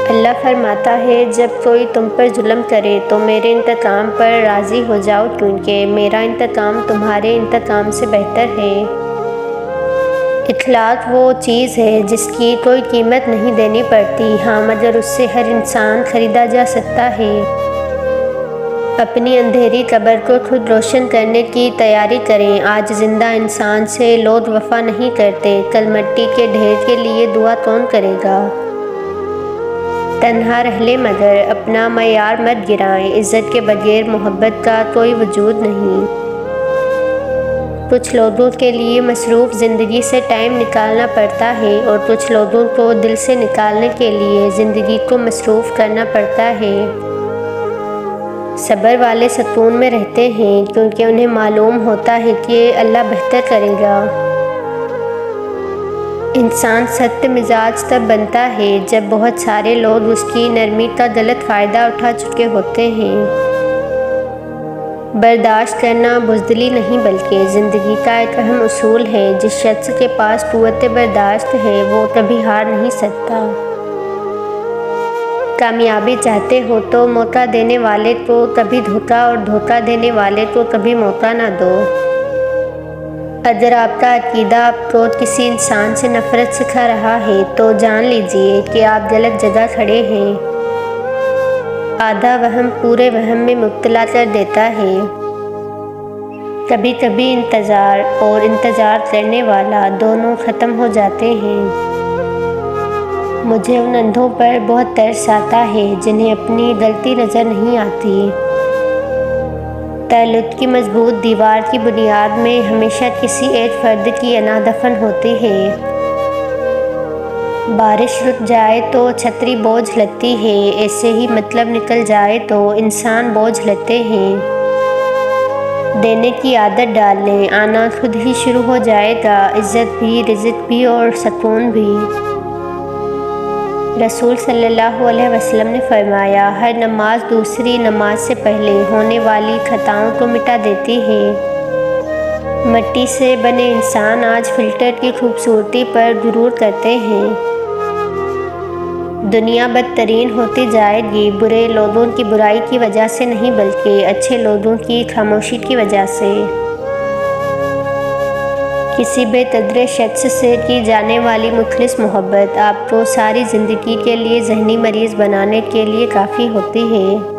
اللہ فرماتا ہے جب کوئی تم پر ظلم کرے تو میرے انتقام پر راضی ہو جاؤ، کیونکہ میرا انتقام تمہارے انتقام سے بہتر ہے۔ اخلاص وہ چیز ہے جس کی کوئی قیمت نہیں دینی پڑتی، ہاں مگر اس سے ہر انسان خریدا جا سکتا ہے۔ اپنی اندھیری قبر کو خود روشن کرنے کی تیاری کریں۔ آج زندہ انسان سے لوگ وفا نہیں کرتے، کل مٹی کے ڈھیر کے لیے دعا کون کرے گا؟ تنہا رہ لے مگر اپنا معیار مت گرائیں، عزت کے بغیر محبت کا کوئی وجود نہیں۔ کچھ لوگوں کے لیے مصروف زندگی سے ٹائم نکالنا پڑتا ہے اور کچھ لوگوں کو دل سے نکالنے کے لیے زندگی کو مصروف کرنا پڑتا ہے۔ صبر والے سکون میں رہتے ہیں کیونکہ انہیں معلوم ہوتا ہے کہ اللہ بہتر کرے گا۔ انسان سخت مزاج تب بنتا ہے جب بہت سارے لوگ اس کی نرمی کا غلط فائدہ اٹھا چکے ہوتے ہیں۔ برداشت کرنا بزدلی نہیں بلکہ زندگی کا ایک اہم اصول ہے۔ جس شخص کے پاس قوت برداشت ہے وہ کبھی ہار نہیں سکتا۔ کامیابی چاہتے ہو تو موقع دینے والے کو کبھی دھوکہ اور دھوکہ دینے والے کو کبھی موقع نہ دو۔ اگر آپ کا عقیدہ آپ کو کسی انسان سے نفرت سکھا رہا ہے تو جان لیجئے کہ آپ غلط جگہ کھڑے ہیں۔ آدھا وہم پورے وہم میں مبتلا کر دیتا ہے۔ کبھی کبھی انتظار اور انتظار کرنے والا دونوں ختم ہو جاتے ہیں۔ مجھے ان اندھوں پر بہت ترس آتا ہے جنہیں اپنی غلطی نظر نہیں آتی۔ تعلق کی مضبوط دیوار کی بنیاد میں ہمیشہ کسی ایک فرد کی انا دفن ہوتی ہے۔ بارش رک جائے تو چھتری بوجھ لگتی ہے، ایسے ہی مطلب نکل جائے تو انسان بوجھ لگتے ہیں۔ دینے کی عادت ڈال لیں، آنا خود ہی شروع ہو جائے گا، عزت بھی، رزق بھی اور سکون بھی۔ رسول صلی اللہ علیہ وسلم نے فرمایا، ہر نماز دوسری نماز سے پہلے ہونے والی خطاؤں کو مٹا دیتی ہے۔ مٹی سے بنے انسان آج فلٹر کی خوبصورتی پر غرور کرتے ہیں۔ دنیا بدترین ہوتی جائے گی، برے لوگوں کی برائی کی وجہ سے نہیں بلکہ اچھے لوگوں کی خاموشی کی وجہ سے۔ کسی بے قدر شخص سے کی جانے والی مخلص محبت آپ کو ساری زندگی کے لیے ذہنی مریض بنانے کے لیے کافی ہوتی ہے۔